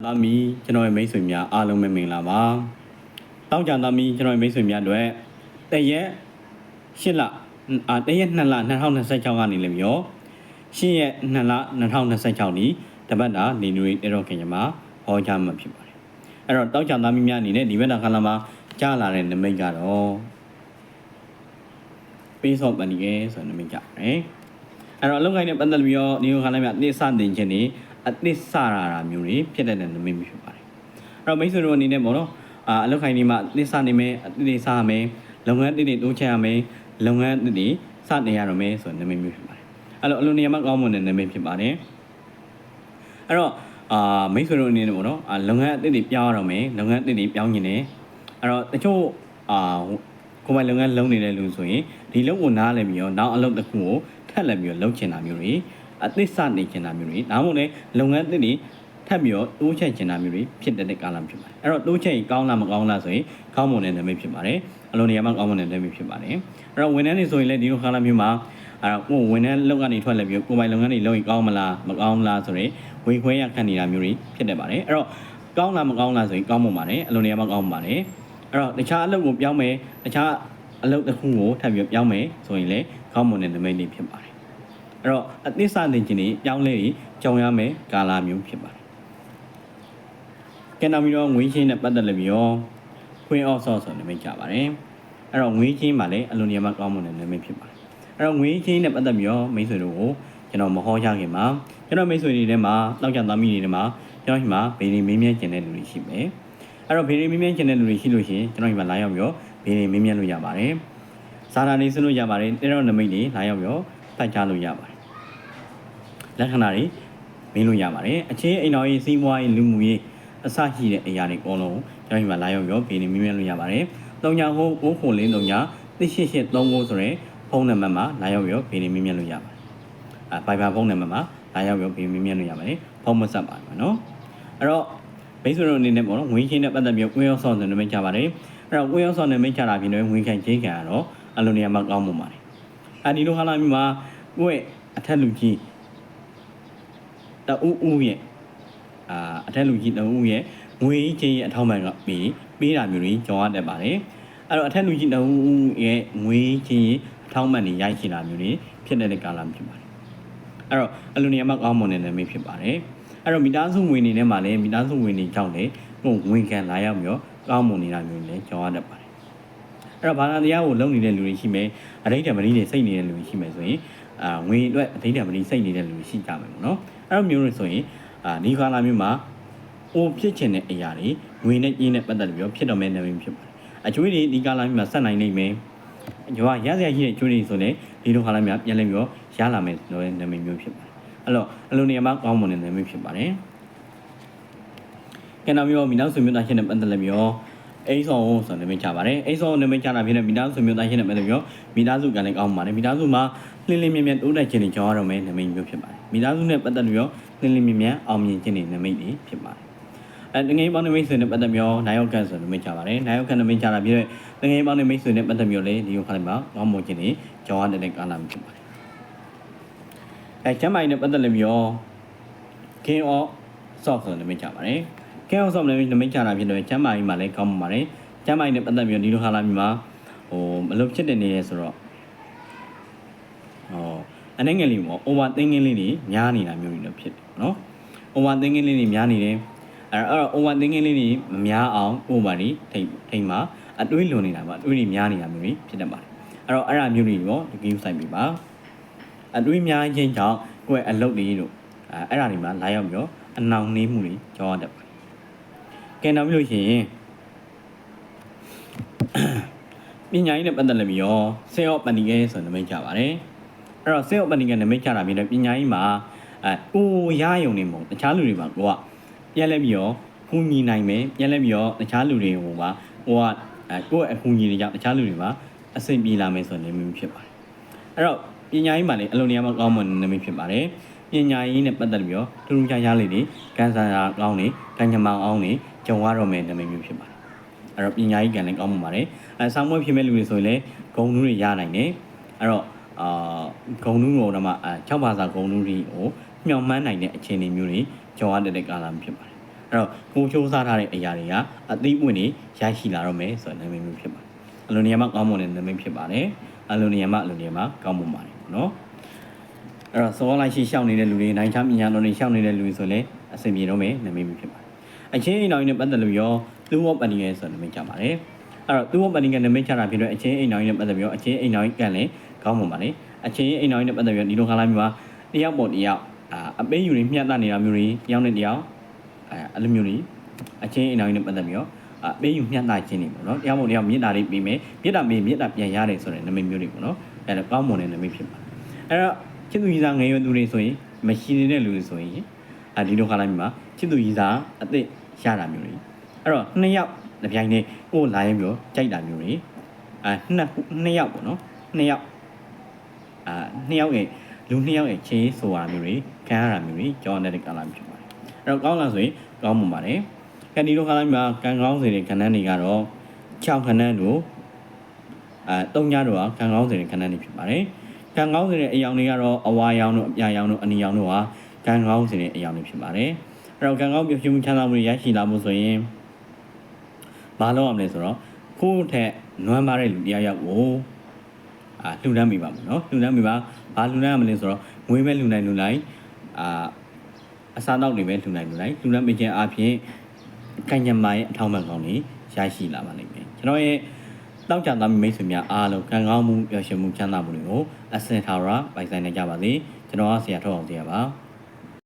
သားမီကျွန်တော်ရဲ့မိတ်ဆွေများအားလုံးပဲမင်္ဂလာပါတောင်းကြသားမီကျွန်တော်ရဲ့မိတ်ဆွေများတို့တရက်8လတရက်2လ2026ကနေလည်းမျိုး8ရက်2လ2026နီးတပတ်တာနေနွေတေတော့ခင်မှာဟောကြားမှာဖြစ်ပါတယ်အဲ့တော့တောင်းကြသားမီများအနေနဲ့ဒီဘက်တာခလာမှာကြားလာတဲ့နမိတ်ကတော့ပေးစောပန်ဒီရဲ့ဆိုတဲ့နမိတ်ကြတယ်အဲ့တော့အလုံးကိုင်းနဲ့ပတ်သက်ပြီးတော့ဒီလိုခလာမြနေစတင်ခြင်းနေအသစ်စရာမျိုးတွေဖြစ်တဲ့နမိတ်မျိုးဖြစ်ပါတယ်အဲ့တော့မိတ်ဆွေတို့အနေနဲ့ပေါ့နော်အလုပ်ခိုင်းဒီမှာသစ်စနေမယ်အသစ်စရမယ်လုပ်ငန်းအသစ်တွေတိုးချဲ့ရမယ်လုပ်ငန်းအသစ်တွေစတင်ရတော့မယ်ဆိုတဲ့နမိတ်မျိုးဖြစ်ပါတယ်အဲ့တော့အလုံးနေရာမှာကောင်းမွန်တဲ့နမိတ်ဖြစ်ပါတယ်အဲ့တော့မိတ်ဆွေတို့အနေနဲ့ပေါ့နော်လုပ်ငန်းအသစ်တွေပြောင်းရတော့မယ်လုပ်ငန်းအသစ်တွေပြောင်းနေတယ်အဲ့တော့တချို့ကိုယ်ပိုင်လုပ်ငန်းလုပ်နေတဲ့လူဆိုရင်ဒီလုပ်ကိုနားလည်ပြီးတော့နောက်အလုပ်တစ်ခုကိုထပ်လက်ပြီးတော့လုပ်ချင်တာမျိုးတွေအသစ်စနေချင်တာမျိုးတွေဒါမှမဟုတ်လေလုပ်ငန်းအသစ်တွေထပ်ပြီးတော့တိုးချဲ့ချင်တာမျိုးတွေဖြစ်တဲ့ကာလဖြစ်ပါတယ်အဲ့တော့တိုးချဲ့ရင်ကောင်းလားမကောင်းလားဆိုရင်ကောင်းမွန်တဲ့နမိတ်ဖြစ်ပါတယ်အလုံးနေရာမှာကောင်းမွန်တဲ့နမိတ်ဖြစ်ပါတယ်အဲ့တော့ဝန်ထမ်းတွေဆိုရင်လည်းဒီလိုကာလမျိုးမှာအဲ့တော့ကိုယ်ဝန်ထမ်းလုပ်ကနေထွက်လာပြီးကိုယ်ပိုင်လုပ်ငန်းတွေလုပ်ရင်ကောင်းမလားမကောင်းလားဆိုရင်ဝေခွဲရခံနေတာမျိုးတွေဖြစ်နေပါတယ်အဲ့တော့ကောင်းလားမကောင်းလားဆိုရင်ကောင်းမွန်ပါတယ်အလုံးနေရာမှာကောင်းမွန်ပါတယ်အဲ့တော့တခြားအလုပ်ကိုပြောင်းမယ်တခြားအလုပ်တစ်ခုကိုထပ်ပြီးပြောင်းမယ်ဆိုရင်လည်းကောင်းမွန်တဲ့နမိတ်တွေဖြစ်ပါတယ်အဲ့တော့အသစ်စတင်ခြင်းတွေပြောင်းလဲပြီးကြုံရမယ်ကာလမျိုးဖြစ်ပါတယ်ကဲနောက်ပြီးတော့ငွေချင်းနဲ့ပတ်သက်လို့ပြီးတော့ခွင်းအော့ဆော့ဆိုနမိတ်ကြပါတယ်အဲ့တော့ငွေချင်းမှာလည်းအလုံးနေရာမှာကောင်းမွန်တဲ့နမိတ်ဖြစ်ပါတယ်အဲ့တော့ငွေချင်းနဲ့ပတ်သက်ပြီးတော့မိတ်ဆွေတို့ကိုကျွန်တော်မဟောချခင်မှာကျွန်တော်မိတ်ဆွေတွေထဲမှာတောက်ကြသားမိတွေထဲမှာကျွန်တော်ဒီမှာဗေဒီမင်းမြန်းကျင်တဲ့လူတွေရှိမယ်အဲ့တော့ဗေဒီမင်းမြန်းကျင်တဲ့လူတွေရှိလို့ရှိရင်ကျွန်တော်ဒီမှာလာရောက်ပြီးတော့ဗေဒီမင်းမြန်းလို့ရပါတယ်ဇာတာနေစလို့ရပါတယ်တဲတော့နမိတ်တွေလာရောက်ပြီးတော့ဖတ်ကြားလို့ရပါတယ်လက္ခဏာတွေမင်းလို့ရပါတယ်အချင်းအိမ်တော်ရေးစီးပွားရေးလူမှုရေးအစရှိတဲ့အရာတွေအကုန်လုံးကျွန်တော်ဒီမှာလာရောက်ပြီးတော့ဗေဒီမင်းမြန်းလို့ရပါတယ်3ညဟိုး9ခုလင်း3ည3839ဆိုတဲ့ဖုန်းနံပါတ်မှာလာရောက်ပြီးတော့ဗေဒီမင်းမြန်းလို့ရပါတယ်ဘိုင်ဘာဖုန်းနံပါတ်မှာလာရောက်ပြီးတော့ဗေဒီမင်းမြန်းလို့ရပါတယ်ဖုန်းမဆက်ပါဘူးเนาะအဲ့တော့မိတ်ဆွေတို့အနေနဲ့ပေါ့နော်ငွေချင်းနဲ့ပတ်သက်ပြီးကိုယ်ရောက်ဆောင်တဲ့နမိတ်ကြပါတယ်အဲ့တော့ကိုယ်ရောက်ဆောင်တဲ့နမိတ်ကြတာပြင်တော့ငွေခံချင်းခံရတော့အလုံးနေရာမှာကောင်းမှုပါတယ်ဒီလိုဟာလာမျိုးမှာကိုယ့်အထက်လူကြီးတူဦးရဲ့အထက်လူကြီးတူဦးရဲ့ငွေချင်းရဲ့အထောက်ပံ့ကပေးတာမျိုးတွေကြောင်းရတတ်ပါတယ်အဲ့တော့အထက်လူကြီးတူဦးရဲ့ငွေချင်းရဲ့အထောက်ပံ့တွေရိုက်ချင်တာမျိုးတွေဖြစ်တဲ့ကာလမျိုးဖြစ်ပါတယ်အဲ့တော့အလုံးနေရာမှာကောင်းမွန်တဲ့နမိတ်ဖြစ်ပါတယ်အဲ့တော့မိသားစုဝင်နေထဲမှာလည်းမိသားစုဝင်နေကြောင်းလေကိုဝင်ခံလာရောက်ပြီးတော့ကောင်းမွန်နေတာမျိုးလည်းကြောင်းရတတ်ပါတယ်အဲ့တော့ဘာသာတရားကိုလုပ်နေတဲ့လူတွေရှိမယ်အဋိဌာမဏိတွေစိတ်နေတဲ့လူတွေရှိမယ်ဆိုရင်ငွေအတွက်အဋိဌာမဏိစိတ်နေတဲ့လူတွေရှိကြမယ်ပေါ့နော်အဲ့တော့မျိုးတွေဆိုရင်ဒီခါလာမျိုးမှာအိုဖြစ်ချင်တဲ့အရာတွေငွေနဲ့ကြီးနဲ့ပတ်သက်ပြီးတော့ဖြစ်တော့မဲ့နေမျိုးဖြစ်ပါတယ်အကျွေးတွေဒီခါလာမျိုးမှာဆက်နိုင်နိုင်မယ်ညီမရစရာရှိတဲ့ကျွေးတွေဆိုလည်းဒီလိုခါလာမျိုးပြန်လဲပြီးတော့ရလာမယ်ဆိုတဲ့နေမျိုးဖြစ်ပါတယ်အဲ့တော့အလုံးနေရာမှာကောင်းမွန်တဲ့နေမျိုးဖြစ်ပါတယ်ကဲနောက်ပြီးတော့မိသားစုမျိုးသားချင်းနဲ့ပတ်သက်လို့မျိုးအိမ်ဆောင်ဆိုတဲ့နမိတ်ချပါတယ်အိမ်ဆောင်နမိတ်ချတာဖြစ်တဲ့မိသားစုမျိုးသားချင်းနဲ့ပတ်သက်ပြီးတော့မိသားစုကလည်းကောင်းပါတယ်မိသားစုမှာလှင်းလင်းမြဲမြဲတိုးတက်ခြင်းတွေကြောင်းရတော့မယ်နမိတ်မျိုးဖြစ်ပါတယ်မိသားစုနဲ့ပတ်သက်ပြီးတော့လှင်းလင်းမြဲမြဲအောင်မြင်ခြင်းတွေနမိတ်တွေဖြစ်ပါတယ်တငယ်ပေါင်းနမိတ်ဆွေနဲ့ပတ်သက်ပြီးတော့နိုင်ရောက်ကန်ဆိုတဲ့နမိတ်ချပါတယ်နိုင်ရောက်ကန်နမိတ်ချတာဖြစ်တဲ့တငယ်ပေါင်းနမိတ်ဆွေနဲ့ပတ်သက်ပြီးတော့လေဒီလိုခါလိုက်မှာကောင်းမွန်ခြင်းတွေကြောင်းရတဲ့ကာလမျိုးဖြစ်ပါတယ်ကျမ်းမာရေးနဲ့ပတ်သက်လို့ပြီးတော့ King of Swords ဆိုတဲ့နမိတ်ချပါတယ် King of Swords နမိတ်ချတာဖြစ်တဲ့ကျမ်းမာရေးမှာလည်းကောင်းပါတယ်ကျမ်းမာရေးနဲ့ပတ်သက်ပြီးတော့ဒီလိုခါလာမျိုးမှာမလုပ်ဖြစ်တဲ့နေရဆိုတော့အနေငယ်လေးပေါ့ over thinking လေးတွေများနေတာမျိုးတွေဖြစ်တယ်နော် over thinking လေးတွေများနေတယ်အဲ့တော့ over thinking လေးတွေမများအောင်ကိုယ်ပါနေထိမ်မှာအတွေးလွန်နေတာပါအတွေးတွေများနေတာမျိုးတွေဖြစ်တတ်ပါတယ်အဲ့တော့အဲ့ဒါမျိုးတွေရောဒီ game site ပြပါအတွေးများခြင်းကြောင့်ကိုယ့်ရဲ့အလုပ်တွေတို့အဲ့ဒါတွေမှာလာရောက်ပြီးတော့အနောင်နှေးမှုတွေကြောက်ရတတ်ပါတယ်ကဲနောက်ပြီးလို့ရှိရင်ပညာရေးနဲ့ပတ်သက်လို့ပြီးတော့ sale of money ဆိုတဲ့နမိတ်ကြပါတယ်အဲ့တော့ sale of money နမိတ်ကြတာပြီးတော့ပညာရေးမှာကိုရယုံနေမို့တခြားလူတွေပါကိုကပြန်လဲပြီးတော့ကူညီနိုင်မယ်ပြန်လဲပြီးတော့တခြားလူတွေဟိုပါကိုယ့်ရဲ့အကူအညီတွေကြောင့်တခြားလူတွေပါအဆင်ပြေလာမယ်ဆိုတဲ့နမိတ်ဖြစ်ပါတယ်အဲ့တော့ပညာရေးမှာလည်းအလုံးနေရာမှာကောင်းမွန်တဲ့နမိတ်ဖြစ်ပါတယ်ပညာရေးနဲ့ပတ်သက်ပြီးတော့ထူးထူးခြားခြားလေးတွေကန်ဆာကောင်းတွေကံကြမ္မာအောင်တွေကြုံရတော့မယ်နမိတ်မျိုးဖြစ်ပါတယ်အဲ့တော့ပညာရေးကလည်းကောင်းမှပါတယ်ဆောင်းမွေးဖြစ်မဲ့လူတွေဆိုရင်လည်းဂုံနူးတွေရနိုင်တယ်အဲ့တော့ဂုံနူးတော့မှ6ဘာသာဂုံနူးတွေကိုမျှော်မှန်းနိုင်တဲ့အခြေအနေမျိုးတွေကြုံရတဲ့ကာလမျိုးဖြစ်ပါတယ် အဲ့တော့ကိုချိုးစားထားတဲ့အရာတွေကအသိပွင့်နေရရှိလာတော့မယ်ဆိုတဲ့နာမည်မျိုးဖြစ်ပါတယ်အလိုနေရာမှာကောင်းမွန်တဲ့နာမည်ဖြစ်ပါတယ်အလိုနေရာမှာကောင်းမွန်ပါတယ်ပေါ့နော်အဲ့တော့စောလိုက်ရှိရှောက်နေတဲ့လူတွေနိုင်ချမ်းပညာတော်တွေရှောက်နေတဲ့လူတွေဆိုလည်းအဆင်ပြေတော့မယ်နာမည်မျိုးဖြစ်ပါတယ်အချင်းအိမ်တော်ကြီးနဲ့ပတ်သက်လို့ရောသူ့ဝတ်ပန်နေရဲဆိုတဲ့နာမည်ကြပါတယ်အဲ့တော့သူ့ဝတ်ပန်နေကနာမည်ချတာဖြစ်တော့အချင်းအိမ်တော်ကြီးနဲ့ပတ်သက်ပြီးတော့အချင်းအိမ်တော်ကြီးကလည်းကောင်းမွန်ပါတယ်အချင်းအိမ်တော်ကြီးနဲ့ပတ်သက်ပြီးတော့ဒီလိုခါလာမျိုးမှာတယောက်ပေါ်တယောက်အပေးယူနေမျှတနေတာမျိုးတွေတယောက်နဲ့တယောက်အဲ့လိုမျိုးတွေအချင်းအိမ်တော်ကြီးနဲ့ပတ်သက်ပြီးတော့ပေးယူမျှတခြင်းတွေပေါ့နော်တရားမတော်မြေတားလေးပြီးမယ်မြေတားမေးမြေတားပြန်ရတယ်ဆိုတဲ့နာမည်မျိုးတွေပေါ့နော်အဲ့တော့ကောင်းမွန်တဲ့နာမည်ဖြစ်ပါတယ်အဲ့တော့ချစ်သူကြီးစားငယ်ရွယ်သူတွေဆိုရင်မရှိနေတဲ့လူတွေဆိုရင်ဒီလိုခါလိုက်မှာချစ်သူကြီးစားအသက်ရတာမျိုးတွေအဲ့တော့နှစ်ယောက်တစ်ပြိုင်တည်းကိုလာရင်ပြောကြိုက်တာမျိုးတွေနှစ်ယောက်ပေါ့နော်နှစ်ယောက်ရဲ့လူနှစ်ယောက်ရဲ့ချင်းဆိုရမျိုးတွေခံရတာမျိုးတွေကြောင်းတဲ့ကာလမျိုးဖြစ်ပါတယ်အဲ့တော့ကောင်းလားဆိုရင်ကောင်းမွန်ပါတယ်ဒီလိုခါလိုက်မှာကံကောင်းစေတဲ့ခဏတွေကတော့6ခဏတို့3ညတို့ကံကောင်းစေတဲ့ခဏတွေဖြစ်ပါတယ်ကံကောင်းစေတဲ့အယောင်တွေကတော့အဝါရောင်တို့အပြာရောင်တို့အနီရောင်တို့ဟာကံကောင်းစေတဲ့အယောင်တွေဖြစ်ပါတယ်အဲ့တော့ကံကောင်းပြုမှုချမ်းသာမှုရရှိလာမှုဆိုရင်ဘာလုပ်ရမလဲဆိုတော့ကိုယ့်ထက်နွမ်းပါတဲ့လူတရားရောက်ကိုလှူဒန်းမိပါမယ်နော်လှူဒန်းမိပါဘာလှူဒန်းရမလဲဆိုတော့ငွေပဲလှူနိုင်အစားတောက်တွေပဲလှူနိုင်လှူဒန်းမိခြင်းအပြင်ကံကြမ္မာရဲ့အထောက်အပံ့ကောင်းတွေရရှိလာပါလိမ့်မယ်ကျွန်တော်ရဲ့တောက်ကြသားမိတ်ဆွေများအားလုံးကံကောင်းမှုပျော်ရွှင်မှုချမ်းသာမှုတွေကိုအစင်ထာဝရပိုင်ဆိုင်နိုင်ကြပါစေကျွန်တော်ကဆရာထောက်အောင်ဆရာပါ